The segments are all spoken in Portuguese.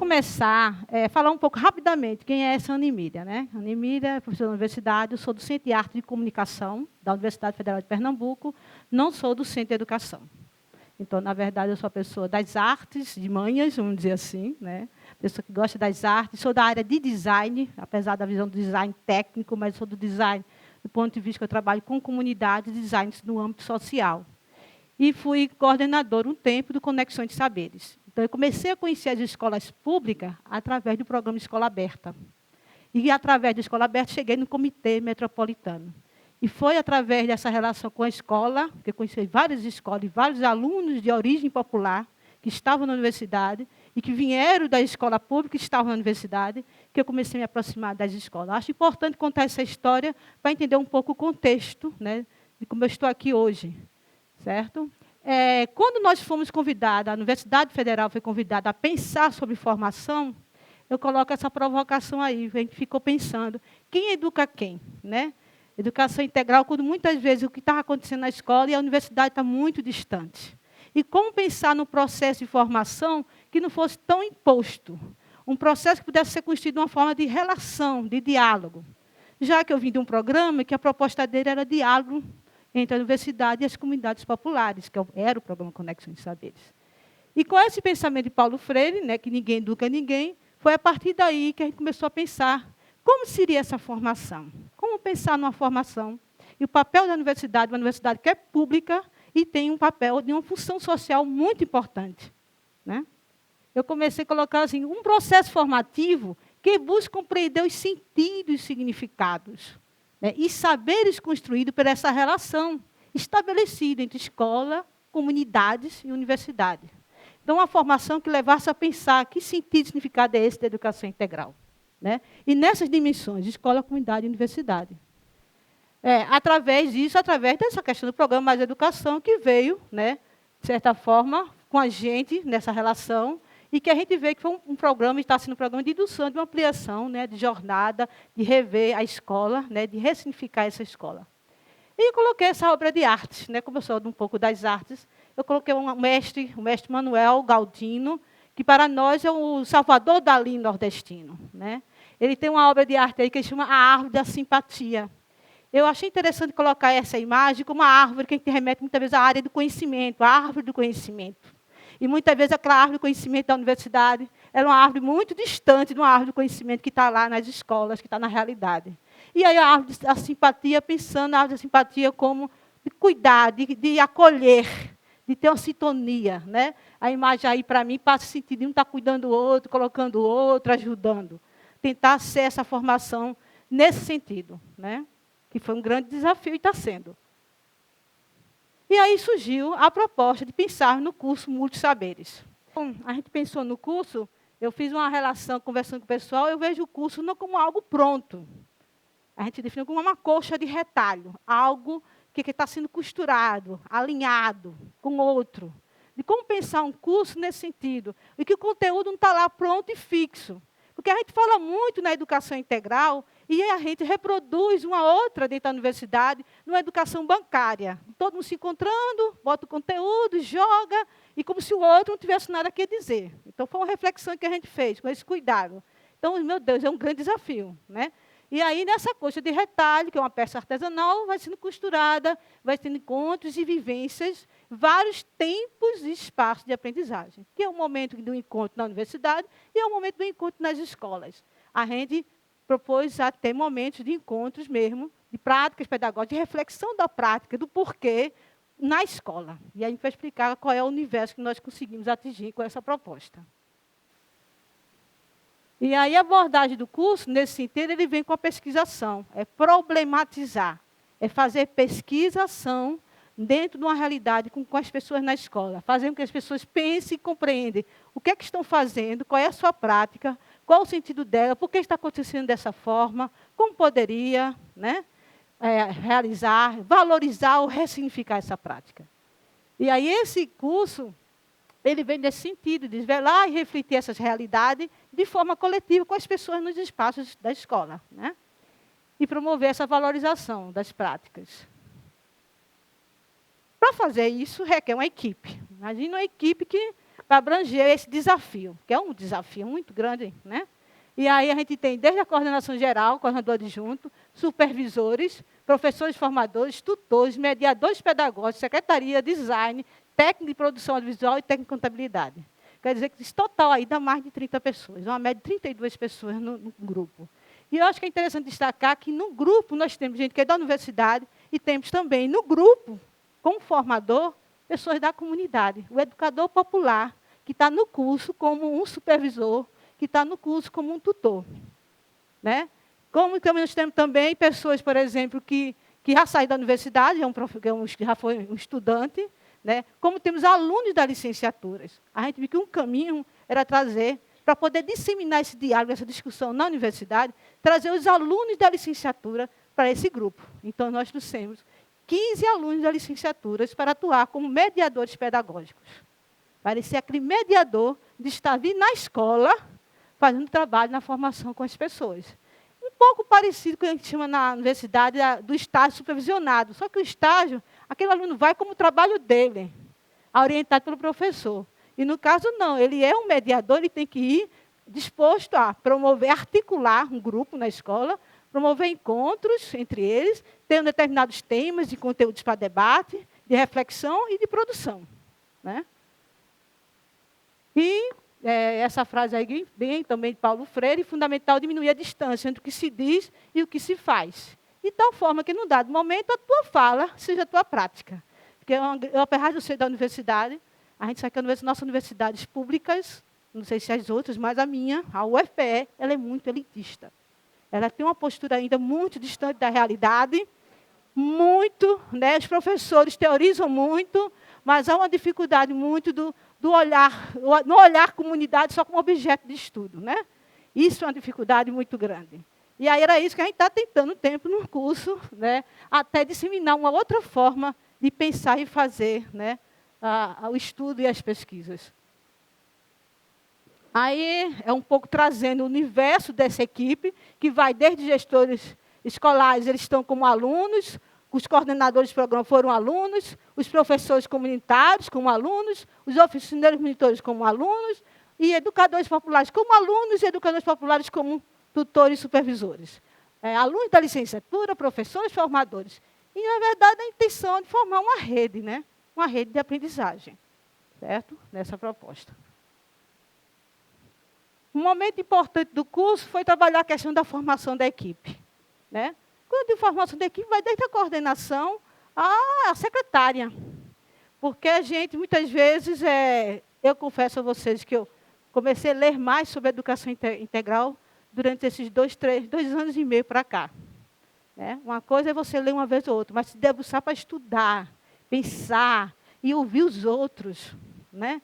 começar a falar um pouco rapidamente quem é essa Animídia, né? Animídia é professora da universidade, eu sou docente de arte e comunicação da Universidade Federal de Pernambuco, não sou docente de educação. Então, na verdade, eu sou a pessoa das artes, de manhas, vamos dizer assim, né? Pessoa que gosta das artes, sou da área de design, apesar da visão do design técnico, mas sou do design do ponto de vista que eu trabalho com comunidades e designs no âmbito social. E fui coordenadora um tempo do Conexões de Saberes. Então, eu comecei a conhecer as escolas públicas através do programa Escola Aberta. E, através da Escola Aberta, cheguei no Comitê Metropolitano. E foi através dessa relação com a escola, que eu conheci várias escolas e vários alunos de origem popular que estavam na universidade e que vieram da escola pública e estavam na universidade, que eu comecei a me aproximar das escolas. Acho importante contar essa história para entender um pouco o contexto, né, de como eu estou aqui hoje. Certo? Quando nós fomos convidados, a Universidade Federal foi convidada a pensar sobre formação, eu coloco essa provocação aí, a gente ficou pensando, quem educa quem? Né? Educação integral, quando muitas vezes o que está acontecendo na escola e a universidade está muito distante. E como pensar no processo de formação que não fosse tão imposto? Um processo que pudesse ser construído de uma forma de relação, de diálogo. Já que eu vim de um programa que a proposta dele era diálogo entre a universidade e as comunidades populares, que era o programa Conexões de Saberes. E com esse pensamento de Paulo Freire, né, que ninguém educa ninguém, foi a partir daí que a gente começou a pensar como seria essa formação, como pensar numa formação. E o papel da universidade, uma universidade que é pública e tem um papel de uma função social muito importante. Né? Eu comecei a colocar assim, um processo formativo que busca compreender os sentidos e significados, né, e saberes construídos por essa relação estabelecida entre escola, comunidades e universidade. Então, uma formação que levasse a pensar que sentido e significado é esse da educação integral. Né? E nessas dimensões, escola, comunidade e universidade. Através disso, através dessa questão do programa Mais Educação, que veio, né, de certa forma, com a gente nessa relação, e que a gente vê que foi um programa, está sendo um programa de indução, de uma ampliação, né, de jornada, de rever a escola, né, de ressignificar essa escola. E eu coloquei essa obra de arte, né, como eu sou um pouco das artes, eu coloquei o mestre Manuel Galdino, que para nós é o Salvador Dalí nordestino. Né? Ele tem uma obra de arte aí que chama A Árvore da Simpatia. Eu achei interessante colocar essa imagem como uma árvore que a gente remete muitas vezes à área do conhecimento, a árvore do conhecimento. E muitas vezes aquela árvore do conhecimento da universidade era uma árvore muito distante de uma árvore do conhecimento que está lá nas escolas, que está na realidade. E aí a árvore da simpatia, pensando na árvore da simpatia como de cuidar, de acolher, de ter uma sintonia. Né? A imagem aí, para mim, passa o sentido de um estar cuidando do outro, colocando o outro, ajudando. Tentar ser essa formação nesse sentido, né? Que foi um grande desafio e está sendo. E aí surgiu a proposta de pensar no curso Multissaberes. Bom, a gente pensou no curso, eu fiz uma relação, conversando com o pessoal, eu vejo o curso não como algo pronto. A gente definiu como uma colcha de retalho, algo que está sendo costurado, alinhado com outro. De como pensar um curso nesse sentido, e que o conteúdo não está lá pronto e fixo. Porque a gente fala muito na educação integral e a gente reproduz uma outra dentro da universidade, numa educação bancária. Todo mundo se encontrando, bota o conteúdo, joga, e como se o outro não tivesse nada a dizer. Então, foi uma reflexão que a gente fez, com esse cuidado. Então, meu Deus, é um grande desafio. Né? E aí, nessa coxa de retalho, que é uma peça artesanal, vai sendo costurada, vai tendo encontros e vivências, vários tempos e espaços de aprendizagem, que é o momento do encontro na universidade e é o momento do encontro nas escolas. A gente propôs até momentos de encontros mesmo, de práticas pedagógicas, de reflexão da prática, do porquê, na escola. E a gente vai explicar qual é o universo que nós conseguimos atingir com essa proposta. E aí a abordagem do curso, nesse sentido, ele vem com a pesquisação, é problematizar, é fazer pesquisação dentro de uma realidade com as pessoas na escola, fazer com que as pessoas pensem e compreendam o que é que estão fazendo, qual é a sua prática, qual o sentido dela, por que está acontecendo dessa forma, como poderia, né, realizar, valorizar ou ressignificar essa prática. E aí esse curso, ele vem nesse sentido, de desvelar e refletir essas realidades de forma coletiva com as pessoas nos espaços da escola. Né? E promover essa valorização das práticas. Para fazer isso, requer uma equipe. Imagina uma equipe que para abranger esse desafio, que é um desafio muito grande, né? E aí a gente tem desde a coordenação geral, coordenador adjunto, supervisores, professores formadores, tutores, mediadores pedagógicos, secretaria, design, técnico de produção audiovisual e técnico de contabilidade. Quer dizer que esse total aí dá mais de 30 pessoas, uma média de 32 pessoas no grupo. E eu acho que é interessante destacar que no grupo nós temos gente que é da universidade e temos também no grupo, como formador, pessoas da comunidade. O educador popular, que está no curso como um supervisor, que está no curso como um tutor. Né? Como nós temos também pessoas, por exemplo, que já saíram da universidade, já foi um estudante, né? Como temos alunos das licenciaturas. A gente viu que um caminho era trazer, para poder disseminar esse diálogo, essa discussão na universidade, trazer os alunos da licenciatura para esse grupo. Então, nós trouxemos 15 alunos das licenciaturas para atuar como mediadores pedagógicos. Para ser aquele mediador de estar ali na escola, fazendo trabalho na formação com as pessoas. Um pouco parecido com o que a gente chama na universidade do estágio supervisionado. Só que o estágio, aquele aluno vai como trabalho dele, orientado pelo professor. E, no caso, não. Ele é um mediador, ele tem que ir disposto a promover, articular um grupo na escola, promover encontros entre eles, tendo determinados temas de conteúdos para debate, de reflexão e de produção. Né? E essa frase aí vem também de Paulo Freire, fundamental diminuir a distância entre o que se diz e o que se faz. De tal forma que, num dado momento, a tua fala seja a tua prática. Porque, apesar de eu ser da universidade, a gente sabe que as nossas universidades públicas, não sei se as outras, mas a minha, a UFPE, ela é muito elitista. Ela tem uma postura ainda muito distante da realidade, muito, né, os professores teorizam muito, mas há uma dificuldade muito do olhar, no olhar comunidade só como objeto de estudo. Né? Isso é uma dificuldade muito grande. E aí era isso que a gente está tentando tempo no curso, né, até disseminar uma outra forma de pensar e fazer, né, o estudo e as pesquisas. Aí é um pouco trazendo o universo dessa equipe, que vai desde gestores escolares, eles estão como alunos, os coordenadores de programa foram alunos, os professores comunitários como alunos, os oficineiros monitores como alunos, e educadores populares como alunos, e educadores populares como tutores e supervisores. Alunos da licenciatura, professores, formadores. E, na verdade, a intenção é de formar uma rede, né? Uma rede de aprendizagem, certo? Nessa proposta. Um momento importante do curso foi trabalhar a questão da formação da equipe. Né? Quando eu digo formação da equipe, vai desde a coordenação à secretária. Porque a gente, muitas vezes, eu confesso a vocês que eu comecei a ler mais sobre educação integral durante esses 2 anos e meio para cá. Né? Uma coisa é você ler uma vez ou outra, mas se debruçar para estudar, pensar e ouvir os outros, né?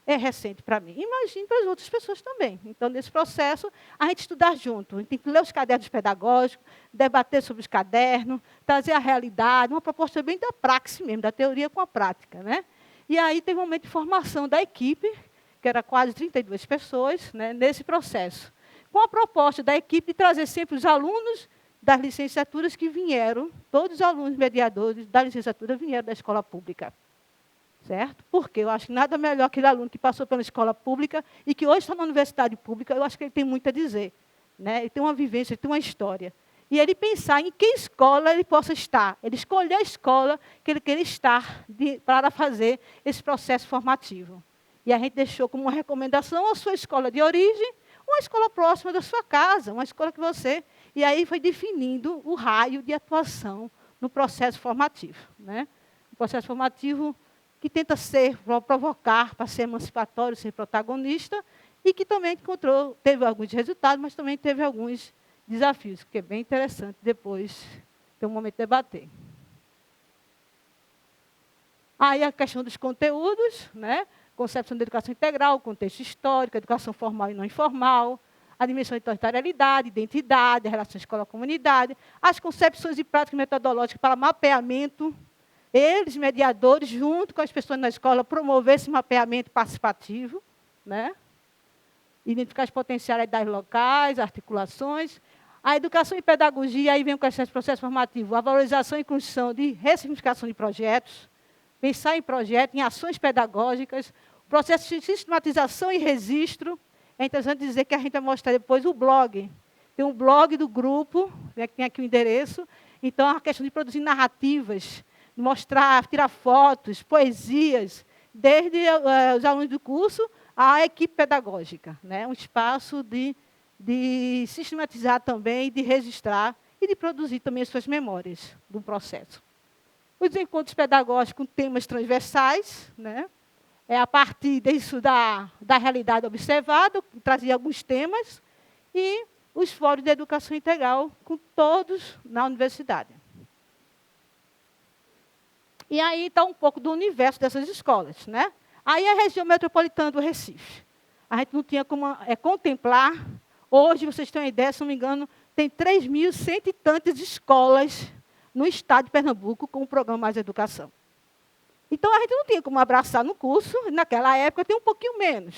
É recente para mim. Imagine para as outras pessoas também. Então, nesse processo, a gente estudar junto. A gente tem que ler os cadernos pedagógicos, debater sobre os cadernos, trazer a realidade, uma proposta bem da praxis mesmo, da teoria com a prática. Né? E aí teve um momento de formação da equipe, que era quase 32 pessoas, né, nesse processo. Com a proposta da equipe de trazer sempre os alunos das licenciaturas que vieram, todos os alunos mediadores da licenciatura vieram da escola pública. Certo? Porque eu acho que nada melhor aquele aluno que passou pela escola pública e que hoje está na universidade pública, eu acho que ele tem muito a dizer. Né? Ele tem uma vivência, ele tem uma história. E ele pensar em que escola ele possa estar. Ele escolher a escola que ele quer estar para fazer esse processo formativo. E a gente deixou como uma recomendação a sua escola de origem, uma escola próxima da sua casa, uma escola que você... E aí foi definindo o raio de atuação no processo formativo. Né? O processo formativo que tenta provocar para ser emancipatório, ser protagonista, e que também teve alguns resultados, mas também teve alguns desafios, que é bem interessante depois ter um momento de debater. Aí a questão dos conteúdos, né? Concepção da educação integral, contexto histórico, educação formal e não informal, a dimensão de territorialidade, identidade, a relação escola-comunidade, as concepções e práticas metodológicas para mapeamento. Eles, mediadores, junto com as pessoas na escola, promover esse mapeamento participativo, né? Identificar as potencialidades locais, articulações. A educação e pedagogia, aí vem o processo formativo, a valorização e construção de ressignificação de projetos, pensar em projetos, em ações pedagógicas, Processo de sistematização e registro. É interessante dizer que a gente vai mostrar depois o blog. Tem um blog do grupo, né, que tem aqui o endereço. Então, a questão de produzir narrativas, mostrar, tirar fotos, poesias, desde os alunos do curso à equipe pedagógica. Né? Um espaço de sistematizar também, de registrar e de produzir também as suas memórias do processo. Os encontros pedagógicos com temas transversais, né? É a partir disso da realidade observada, trazia alguns temas, e os fóruns de educação integral, com todos na universidade. E aí está um pouco do universo dessas escolas. Né? Aí a região metropolitana do Recife. A gente não tinha como contemplar, hoje, vocês têm uma ideia, se não me engano, tem 3.100 e tantas escolas no estado de Pernambuco com o programa Mais Educação. Então, a gente não tinha como abraçar no curso, naquela época tem um pouquinho menos.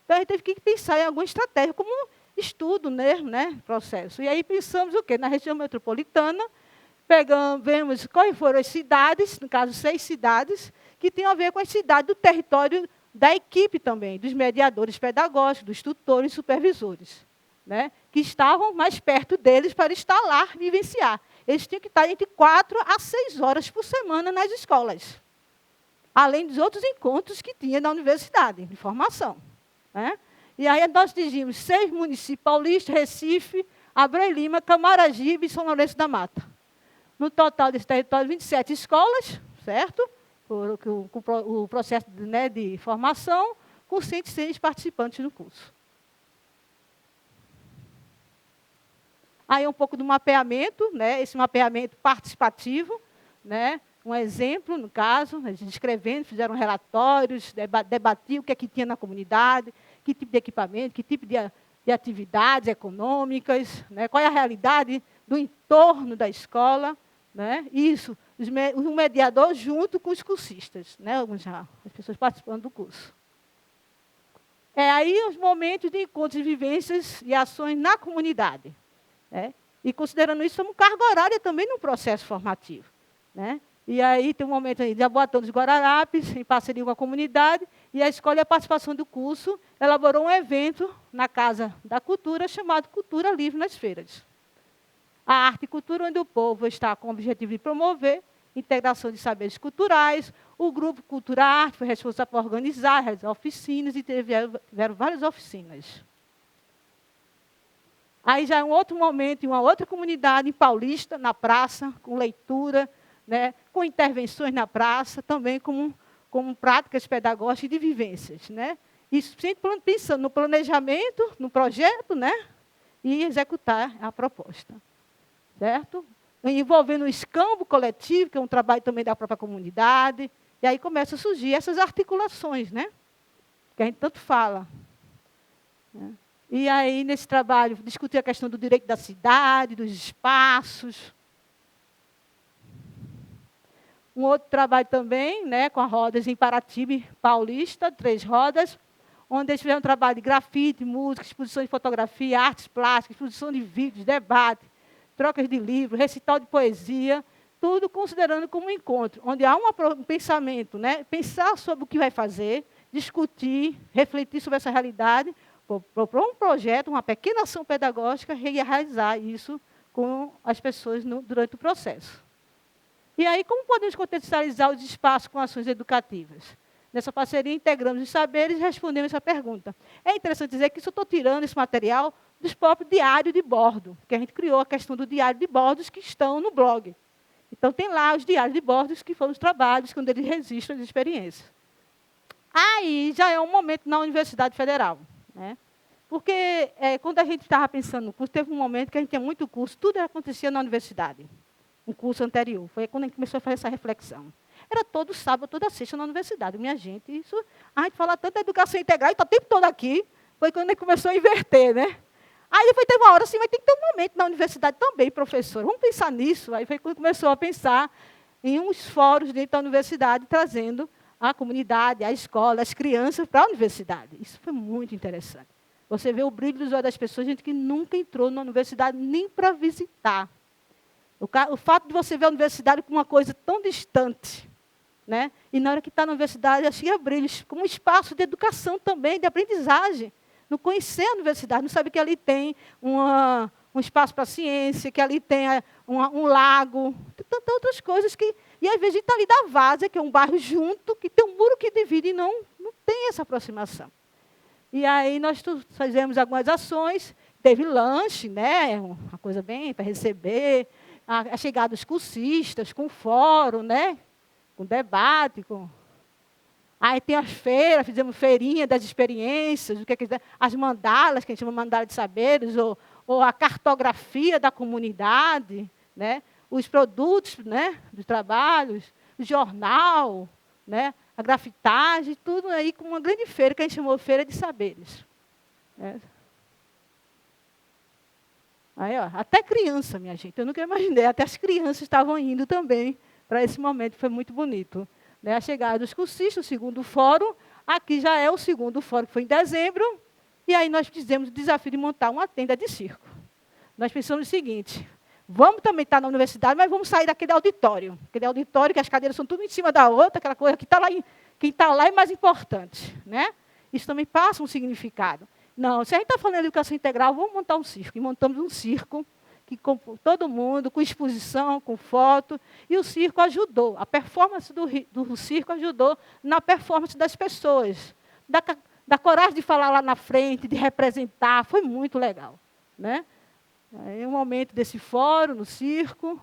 Então, a gente teve que pensar em alguma estratégia, como estudo, né, processo. E aí pensamos o quê? Na região metropolitana, vemos quais foram as cidades, no caso, 6 cidades, que tinham a ver com as cidades do território da equipe também, dos mediadores pedagógicos, dos tutores e supervisores, né, que estavam mais perto deles para estar lá, vivenciar. Eles tinham que estar entre 4 a 6 horas por semana nas escolas, além dos outros encontros que tinha na universidade, de formação. Né? E aí nós dirigimos 6 municípios paulistas, Recife, Abreu e Lima, Camaragibe e São Lourenço da Mata. No total desse território, 27 escolas, certo? O processo, né, de formação, com 106 participantes no curso. Aí um pouco do mapeamento, né, esse mapeamento participativo, né, um exemplo, no caso, a gente escrevendo, fizeram relatórios, debatiam o que é que tinha na comunidade, que tipo de equipamento, que tipo de atividades econômicas, né, qual é a realidade do entorno da escola. Né, isso, um mediador junto com os cursistas, né, as pessoas participando do curso. Aí os momentos de encontros e vivências e ações na comunidade. Né, e considerando isso como carga horária também no processo formativo. Né. E aí tem um momento aí de Jaboatão dos Guararapes, em parceria com a comunidade, e a escola e a participação do curso elaborou um evento na Casa da Cultura, chamado Cultura Livre nas Feiras. A arte e cultura, onde o povo está com o objetivo de promover integração de saberes culturais. O grupo Cultura Arte foi responsável por organizar, realizar oficinas, e tiveram várias oficinas. Aí já é um outro momento, em uma outra comunidade, em Paulista, na praça, com leitura, né, com intervenções na praça, também como práticas pedagógicas de vivências. Né? Isso sempre pensando no planejamento, no projeto, né, e executar a proposta. Certo? Envolvendo o escambo coletivo, que é um trabalho também da própria comunidade, e aí começam a surgir essas articulações, né? Que a gente tanto fala. Né? E aí, nesse trabalho, discutir a questão do direito da cidade, dos espaços. Um outro trabalho também, né, com as rodas em Paraty, Paulista, 3 rodas, onde eles fizeram um trabalho de grafite, música, exposição de fotografia, artes plásticas, exposição de vídeos, debate, trocas de livros, recital de poesia, tudo considerando como um encontro, onde há um pensamento, né? Pensar sobre o que vai fazer, discutir, refletir sobre essa realidade, propor um projeto, uma pequena ação pedagógica, e realizar isso com as pessoas durante o processo. E aí, como podemos contextualizar os espaços com ações educativas? Nessa parceria, integramos os saberes e respondemos essa pergunta. É interessante dizer que isso eu estou tirando esse material dos próprios diários de bordo, porque a gente criou a questão do diário de bordos que estão no blog. Então, tem lá os diários de bordos que foram os trabalhos, quando eles registram as experiências. Aí, já é um momento na Universidade Federal. Né? Porque, quando a gente estava pensando no curso, teve um momento que a gente tinha muito curso, tudo acontecia na universidade. Um curso anterior. Foi quando a gente começou a fazer essa reflexão. Era todo sábado, toda sexta na universidade. Minha gente, isso, a gente fala tanto da educação integral, e está o tempo todo aqui, foi quando a gente começou a inverter, né? Aí depois teve uma hora assim, mas tem que ter um momento na universidade também, professor. Vamos pensar nisso. Aí foi quando começou a pensar em uns fóruns dentro da universidade, trazendo a comunidade, a escola, as crianças para a universidade. Isso foi muito interessante. Você vê o brilho dos olhos das pessoas, gente que nunca entrou na universidade nem para visitar. O fato de você ver a universidade como uma coisa tão distante, né? E na hora que está na universidade, achei abrir como um espaço de educação também, de aprendizagem. Não conhecer a universidade, não sabe que ali tem um espaço para a ciência, que ali tem um lago, tem tantas outras coisas que... E às vezes a gente está ali da Várzea, que é um bairro junto, que tem um muro que divide e não tem essa aproximação. E aí nós fizemos algumas ações, teve lanche, né? Uma coisa bem para receber, a chegada dos cursistas, com fórum, né? Com debate, Aí tem as feiras, fizemos feirinha das experiências, o que quiser, as mandalas, que a gente chama mandala de saberes, ou a cartografia da comunidade, né? Os produtos, né? Dos trabalhos, o jornal, né? A grafitagem, tudo aí com uma grande feira, que a gente chamou Feira de Saberes. Né? Aí, ó, até criança, minha gente, eu nunca imaginei, até as crianças estavam indo também para esse momento, foi muito bonito. Né, a chegada dos cursistas, o segundo fórum, aqui já é o segundo fórum, que foi em dezembro, e aí nós fizemos o desafio de montar uma tenda de circo. Nós pensamos o seguinte, vamos também estar na universidade, mas vamos sair daquele auditório que as cadeiras são tudo em cima da outra, aquela coisa que está lá, quem está lá é mais importante. Né? Isso também passa um significado. Não, se a gente está falando de educação integral, vamos montar um circo. E montamos um circo, que com todo mundo, com exposição, com foto, e o circo ajudou. A performance do circo ajudou na performance das pessoas, da coragem de falar lá na frente, de representar, foi muito legal. Né? Aí, um momento desse fórum, no circo,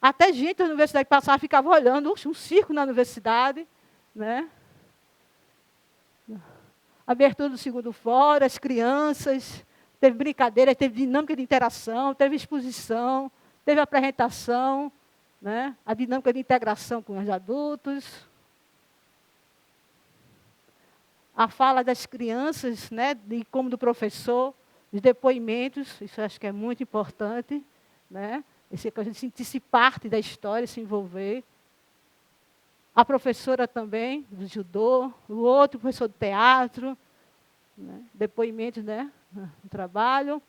até gente da universidade passava, ficava olhando, um circo na universidade. Né? Abertura do segundo fórum, as crianças... Teve brincadeira, teve dinâmica de interação, teve exposição, teve apresentação, né? A dinâmica de integração com os adultos. A fala das crianças, né? E como do professor, os depoimentos, isso eu acho que é muito importante. Né? Que a gente sentisse parte da história, se envolver. A professora também, do judô, o outro professor de teatro, né? Depoimentos, né? No trabalho.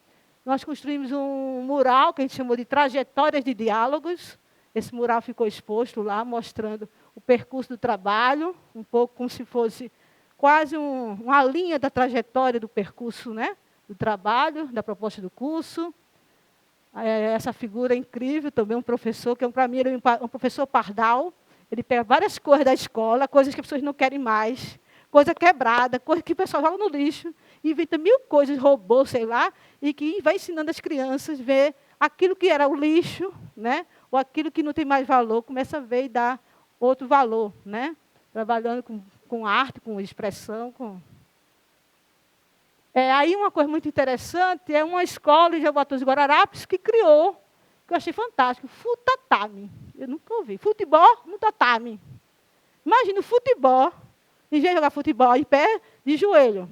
Nós construímos um mural que a gente chamou de Trajetórias de Diálogos. Esse mural ficou exposto lá, mostrando o percurso do trabalho, um pouco como se fosse quase uma linha da trajetória do percurso, né? Do trabalho, da proposta do curso. Essa figura é incrível também, um professor, que para mim era um professor pardal. Ele pega várias coisas da escola, coisas que as pessoas não querem mais, coisa quebrada, coisa que o pessoal joga no lixo, inventa 1000 coisas, robô, sei lá, e que vai ensinando as crianças a ver aquilo que era o lixo, né? Ou aquilo que não tem mais valor, começa a ver e dar outro valor. Né? Trabalhando com arte, com expressão. Aí uma coisa muito interessante é uma escola em Jaboatão dos Guararapes que criou, que eu achei fantástico, futatame. Eu nunca ouvi. Futebol no tatame. Imagina o futebol, em vez de jogar futebol em pé, de joelho.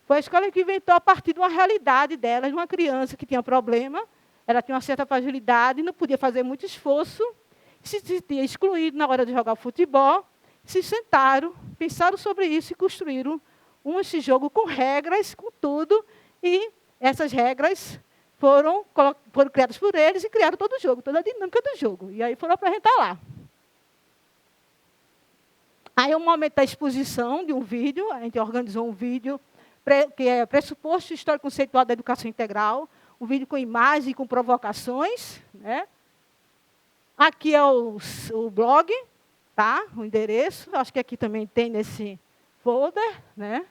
Foi a escola que inventou a partir de uma realidade dela, de uma criança que tinha problema, ela tinha uma certa fragilidade, não podia fazer muito esforço, se sentia excluído na hora de jogar futebol, se sentaram, pensaram sobre isso e construíram esse jogo com regras, com tudo, e essas regras foram criadas por eles e criaram todo o jogo, toda a dinâmica do jogo. E aí foram apresentar lá. Aí, um momento da exposição de um vídeo, a gente organizou um vídeo, que é pressuposto histórico conceitual da educação integral, um vídeo com imagem e com provocações. Né? Aqui é o blog, tá? O endereço, acho que aqui também tem nesse folder, né?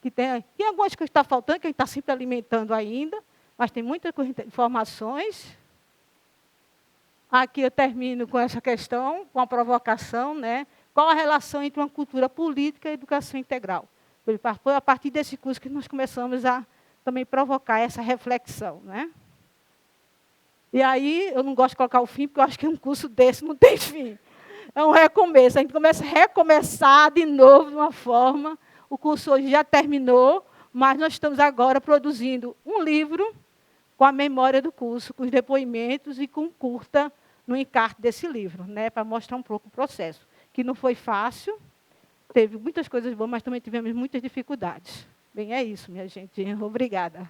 Que tem algumas coisas que estão faltando, que a gente está sempre alimentando ainda, mas tem muitas informações. Aqui eu termino com essa questão, com a provocação, né? Qual a relação entre uma cultura política e a educação integral? Foi a partir desse curso que nós começamos a também provocar essa reflexão. Né? E aí, eu não gosto de colocar o fim, porque eu acho que um curso desse não tem fim. É um recomeço, a gente começa a recomeçar de novo de uma forma. O curso hoje já terminou, mas nós estamos agora produzindo um livro com a memória do curso, com os depoimentos e com curta no encarte desse livro, né, para mostrar um pouco o processo, que não foi fácil, teve muitas coisas boas, mas também tivemos muitas dificuldades. Bem, é isso, minha gente. Obrigada.